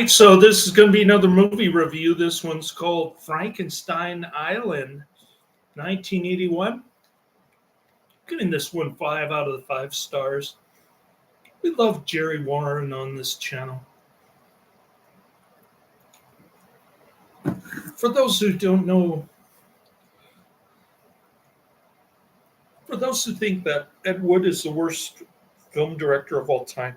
So this is going to be another movie review. This one's called Frankenstein Island, 1981. Giving this one 5 out of 5 stars. We love Jerry Warren on this channel. For those who don't know, for those who think that Ed Wood is the worst film director of all time,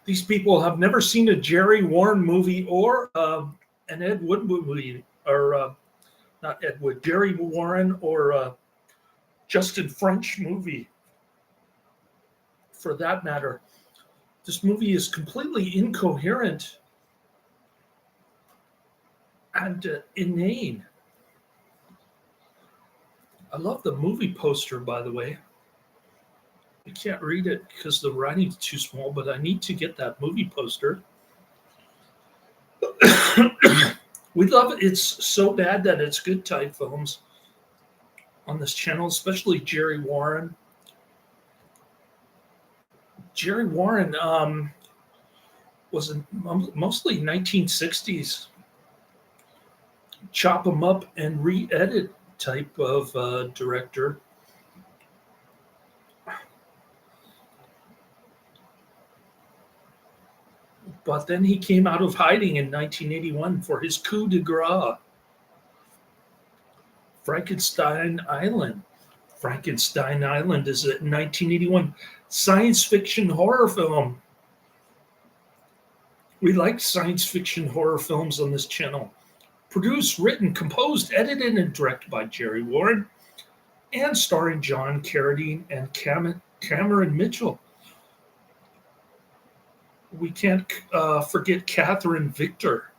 these people have never seen a Jerry Warren movie or an Ed Wood movie, or not Ed Wood, Jerry Warren or Justin French movie, for that matter. This movie is completely incoherent and inane. I love the movie poster, by the way. I can't read it because the writing's too small, but I need to get that movie poster. We love it. It's so bad that it's good type films on this channel, especially Jerry Warren. Jerry Warren was mostly 1960s chop them up and re-edit type of director. But then he came out of hiding in 1981 for his coup de grace. Frankenstein Island. Frankenstein Island is a 1981 science fiction horror film. We like science fiction horror films on this channel. Produced, written, composed, edited, and directed by Jerry Warren, and starring John Carradine and Cameron Mitchell. We can't forget Catherine Victor,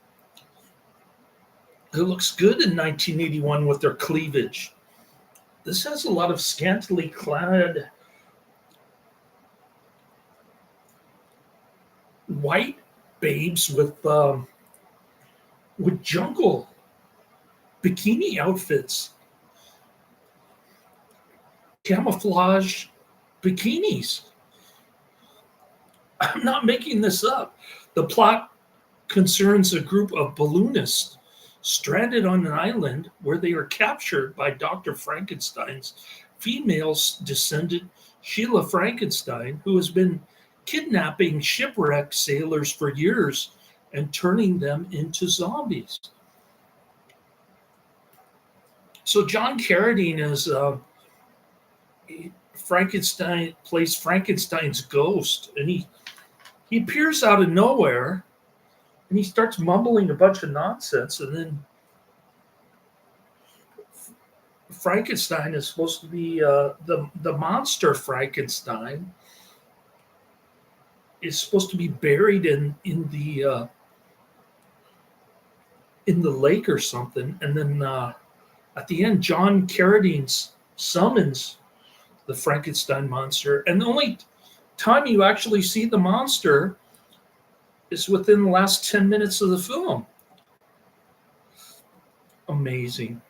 who looks good in 1981 with their cleavage. This has a lot of scantily clad white babes with jungle bikini outfits, camouflage bikinis. I'm not making this up. The plot concerns a group of balloonists stranded on an island where they are captured by Dr. Frankenstein's female descendant, Sheila Frankenstein, who has been kidnapping shipwrecked sailors for years and turning them into zombies. So John Carradine is Frankenstein, plays Frankenstein's ghost, and he appears out of nowhere and he starts mumbling a bunch of nonsense, and then Frankenstein is supposed to be the monster Frankenstein is supposed to be buried in the lake or something, and then at the end, John Carradine summons the Frankenstein monster, and the only time you actually see the monster is within the last 10 minutes of the film. Amazing.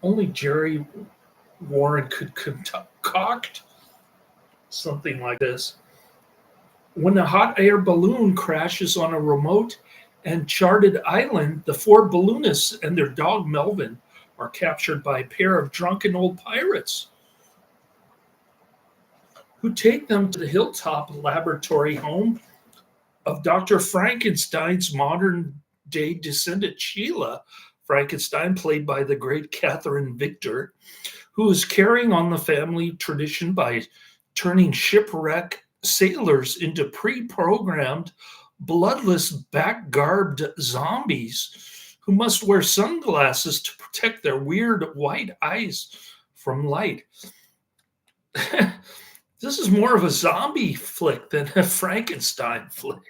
Only Jerry Warren could concoct something like this. When a hot air balloon crashes on a remote and charted island, the 4 balloonists and their dog Melvin are captured by a pair of drunken old pirates who take them to the hilltop laboratory home of Dr. Frankenstein's modern-day descendant, Sheila Frankenstein, played by the great Catherine Victor, who is carrying on the family tradition by turning shipwrecked sailors into pre-programmed, bloodless, back-garbed zombies who must wear sunglasses to protect their weird white eyes from light. This is more of a zombie flick than a Frankenstein flick.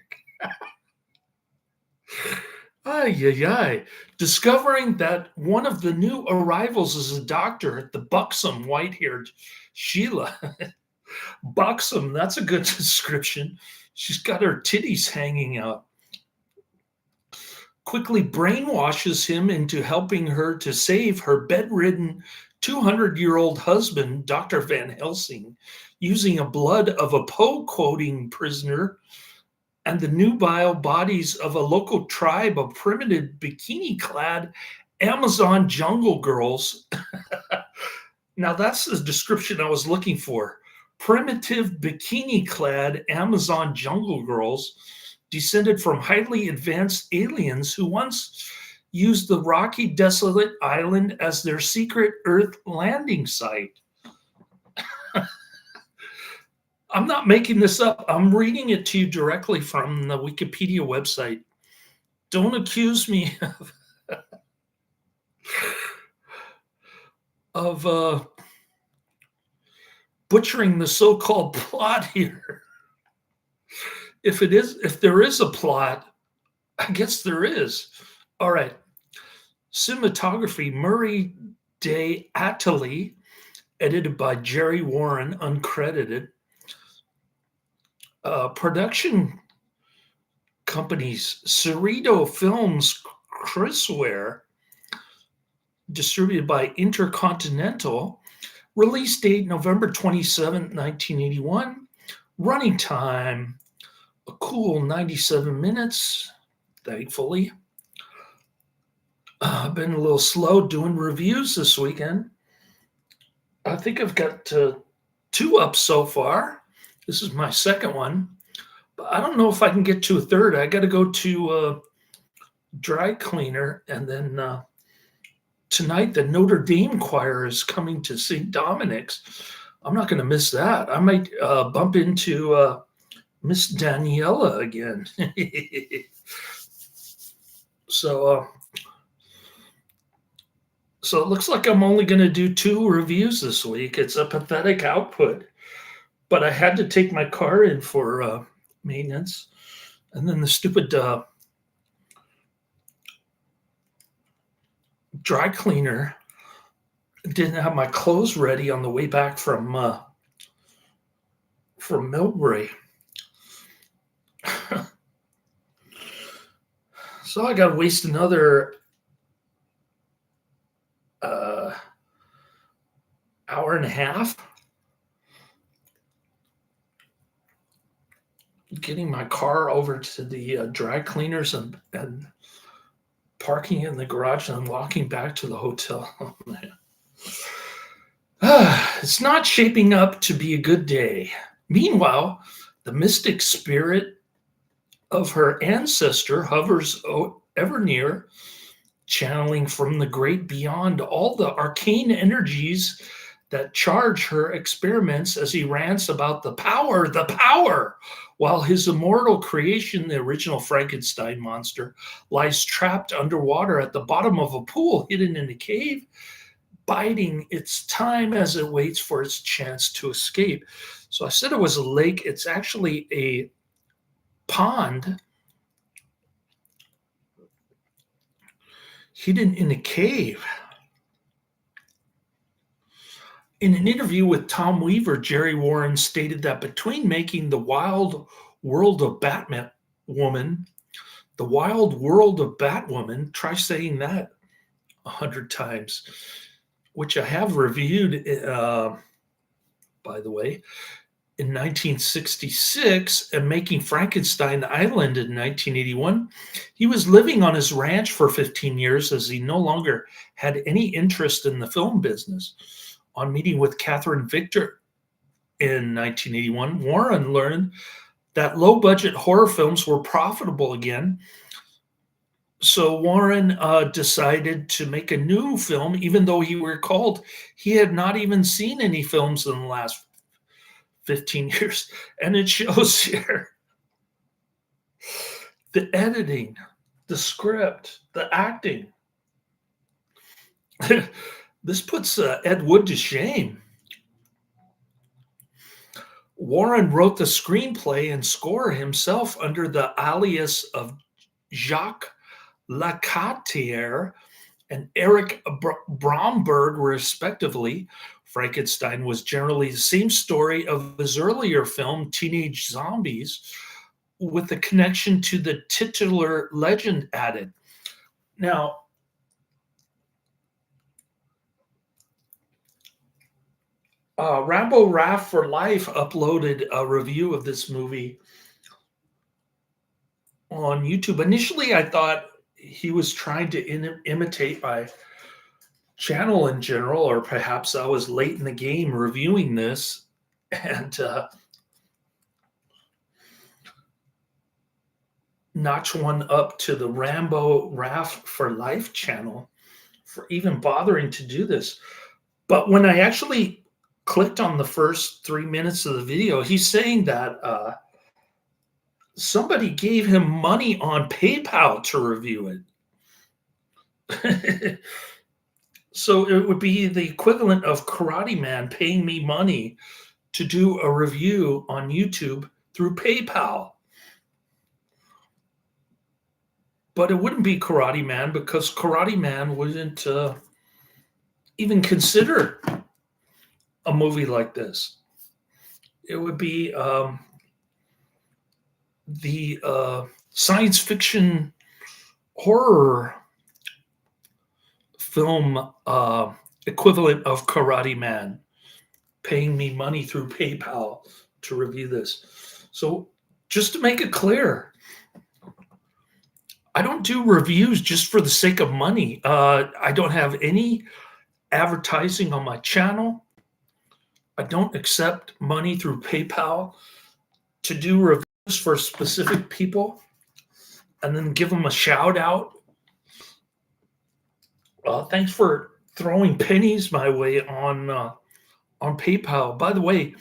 Ay, ay, ay. Discovering that one of the new arrivals is a doctor, the buxom, white-haired Sheila. Buxom, that's a good description. She's got her titties hanging out. Quickly brainwashes him into helping her to save her bedridden 200-year-old husband, Dr. Van Helsing, using a blood of a Poe quoting prisoner and the nubile bodies of a local tribe of primitive bikini-clad Amazon jungle girls. Now, that's the description I was looking for. Primitive bikini-clad Amazon jungle girls descended from highly advanced aliens who once used the rocky, desolate island as their secret Earth landing site. I'm not making this up. I'm reading it to you directly from the Wikipedia website. Don't accuse me of butchering the so-called plot here. If there is a plot, I guess there is. All right. Cinematography, Murray de Atterley, edited by Jerry Warren, uncredited. Production companies, Cerrito Films, Crisware, distributed by Intercontinental. Release date November 27, 1981. Running time, a cool 97 minutes, thankfully. I've been a little slow doing reviews this weekend. I think I've got 2 up so far. This is my second one. But I don't know if I can get to a third. I got to go to dry cleaner, and then tonight the Notre Dame choir is coming to St. Dominic's. I'm not going to miss that. I might bump into Miss Daniela again. So it looks like I'm only going to do 2 reviews this week. It's a pathetic output, but I had to take my car in for maintenance, and then the stupid dry cleaner didn't have my clothes ready on the way back from Millbrae. So I got to waste another hour and a half getting my car over to the dry cleaners and parking in the garage and walking back to the hotel. Oh, man. It's not shaping up to be a good day. Meanwhile, the mystic spirit of her ancestor hovers ever near, channeling from the great beyond all the arcane energies that charge her experiments as he rants about the power, while his immortal creation, the original Frankenstein monster, lies trapped underwater at the bottom of a pool hidden in a cave, biding its time as it waits for its chance to escape. So I said it was a lake. It's actually a pond hidden in a cave. In an interview with Tom Weaver, Jerry Warren stated that between making The Wild World of Batwoman, try saying that 100 times, which I have reviewed, by the way, in 1966, and making Frankenstein Island in 1981, he was living on his ranch for 15 years as he no longer had any interest in the film business. On meeting with Catherine Victor in 1981, Warren learned that low-budget horror films were profitable again. So Warren decided to make a new film, even though he recalled he had not even seen any films in the last 15 years. And it shows here. The editing, the script, the acting. This puts Ed Wood to shame. Warren wrote the screenplay and score himself under the alias of Jacques Lacatière and Eric Bromberg, respectively. Frankenstein was generally the same story of his earlier film, Teenage Zombies, with a connection to the titular legend added. Now, Rambo Raff for Life uploaded a review of this movie on YouTube. Initially, I thought he was trying to imitate my channel in general, or perhaps I was late in the game reviewing this and notch one up to the Rambo Raf for Life channel for even bothering to do this. But when I actually clicked on the first 3 minutes of the video, he's saying that somebody gave him money on PayPal to review it. So it would be the equivalent of Karate Man paying me money to do a review on YouTube through PayPal. But it wouldn't be Karate Man because Karate Man wouldn't even consider a movie like this. It would be the science fiction horror film equivalent of Karate Man paying me money through PayPal to review this. So just to make it clear, I don't do reviews just for the sake of money. I don't have any advertising on my channel. I don't accept money through PayPal to do reviews for specific people and then give them a shout out. Thanks for throwing pennies my way on PayPal. By the way,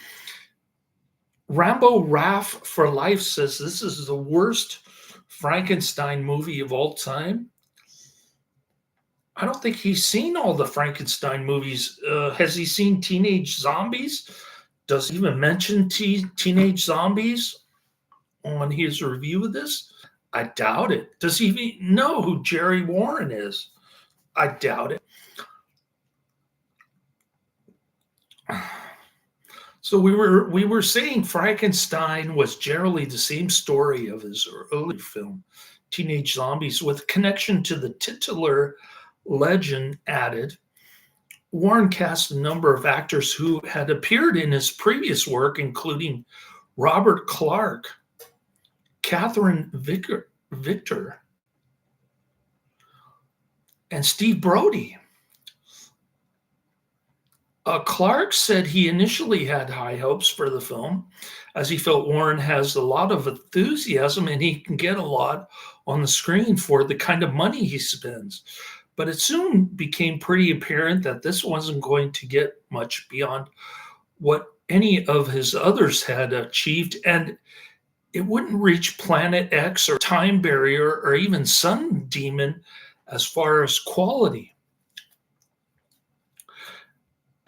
Rambo Raf for Life says this is the worst Frankenstein movie of all time. I don't think he's seen all the Frankenstein movies. Has he seen Teenage Zombies? Does he even mention Teenage Zombies on his review of this? I doubt it. Does he even know who Jerry Warren is? I doubt it. So we were saying Frankenstein was generally the same story of his early film, Teenage Zombies, with connection to the titular legend added. Warren cast a number of actors who had appeared in his previous work, including Robert Clarke, Katherine Victor, and Steve Brodie. Clarke said he initially had high hopes for the film, as he felt Warren has a lot of enthusiasm and he can get a lot on the screen for the kind of money he spends. But it soon became pretty apparent that this wasn't going to get much beyond what any of his others had achieved, and it wouldn't reach Planet X or Time Barrier or even Sun Demon as far as quality.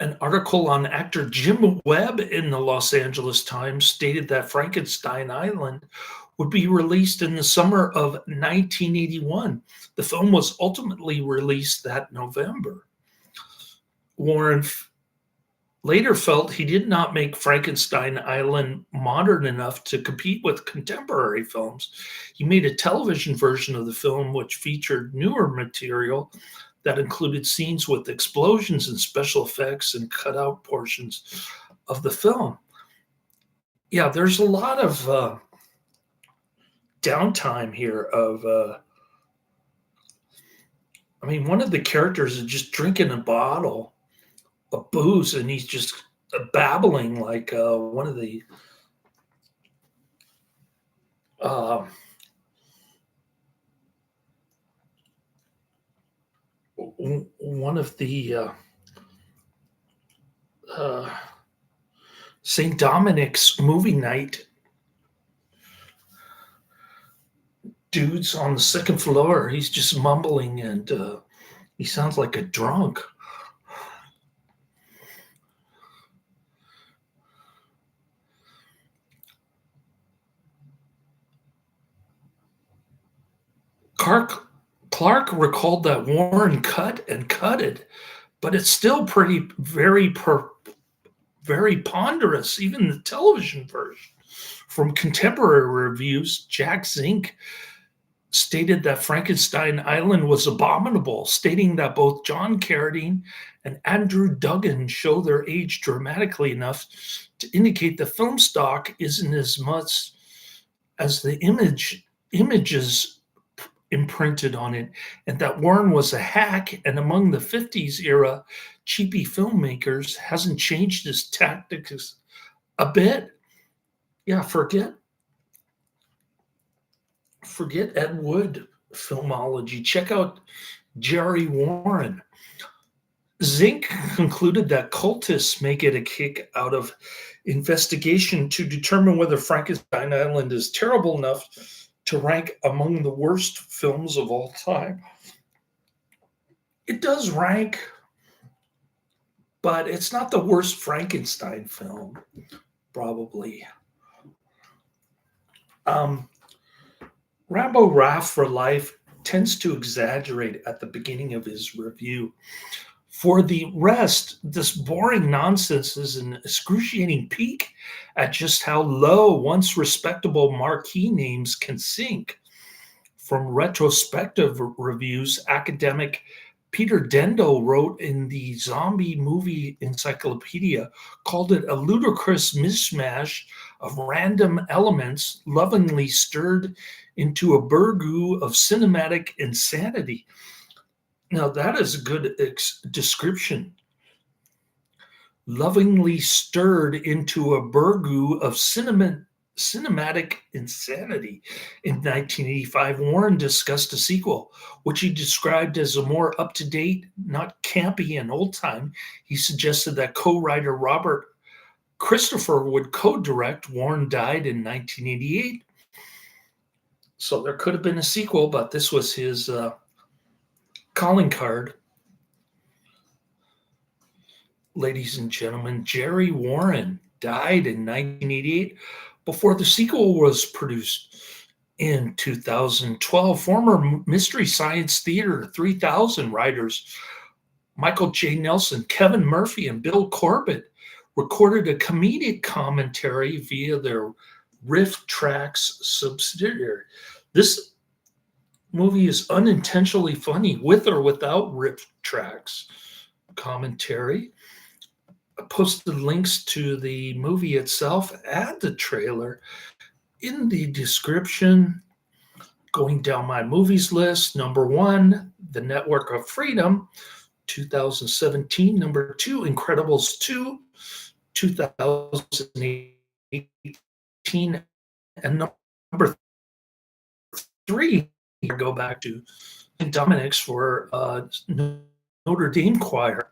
An article on actor Jim Webb in the Los Angeles Times stated that Frankenstein Island would be released in the summer of 1981. The film was ultimately released that November. Warren later felt he did not make Frankenstein Island modern enough to compete with contemporary films. He made a television version of the film which featured newer material that included scenes with explosions and special effects and cut out portions of the film. Yeah, there's a lot of downtime here of one of the characters is just drinking a bottle of booze and he's just babbling like one of the St. Dominic's movie night dudes on the second floor. He's just mumbling and he sounds like a drunk. Clarke recalled that Warren cut and cutted, but it's still very ponderous, even the television version. From contemporary reviews, Jack Zink stated that Frankenstein Island was abominable, stating that both John Carradine and Andrew Duggan show their age dramatically enough to indicate the film stock isn't as much as the image images imprinted on it, and that Warren was a hack. And among the 50s era cheapy filmmakers, hasn't changed his tactics a bit. Yeah, forget Ed Wood filmology. Check out Jerry Warren. Zink concluded that cultists may get a kick out of investigation to determine whether Frankenstein Island is terrible enough to rank among the worst films of all time. It does rank, but it's not the worst Frankenstein film, probably. Rambo Raff for Life tends to exaggerate at the beginning of his review. For the rest, this boring nonsense is an excruciating peek at just how low once respectable marquee names can sink. From retrospective reviews, academic Peter Dendo wrote in the Zombie Movie Encyclopedia, called it a ludicrous mishmash of random elements lovingly stirred into a burgoo of cinematic insanity. Now, that is a good description. Lovingly stirred into a burgoo of cinematic insanity. In 1985, Warren discussed a sequel, which he described as a more up-to-date, not campy and old-time. He suggested that co-writer Robert Christopher would co-direct. Warren died in 1988. So there could have been a sequel, but this was his calling card. Ladies and gentlemen, Jerry Warren died in 1988 before the sequel was produced. In 2012, former Mystery Science Theater 3000 writers Michael J. Nelson, Kevin Murphy, and Bill Corbett recorded a comedic commentary via their Riff Tracks subsidiary. This movie is unintentionally funny, with or without Riff Tracks commentary. I posted links to the movie itself and the trailer in the description. Going down my movies list, number 1, The Network of Freedom, 2017. Number 2, Incredibles 2, 2018. And number 3, go back to Dominic's for Notre Dame Choir.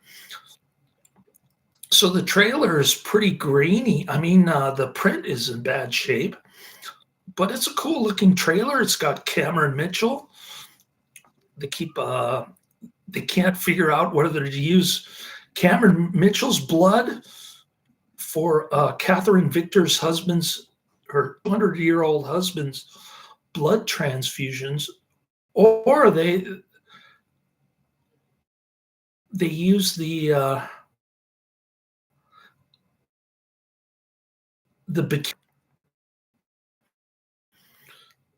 So the trailer is pretty grainy. I mean, the print is in bad shape, but it's a cool looking trailer. It's got Cameron Mitchell. They can't figure out whether to use Cameron Mitchell's blood for Catherine Victor's her 200-year-old husband's blood transfusions, or they use the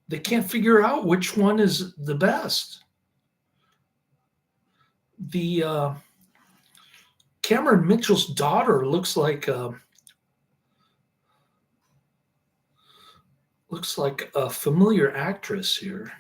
they can't figure out which one is the best. The Cameron Mitchell's daughter looks like a familiar actress here.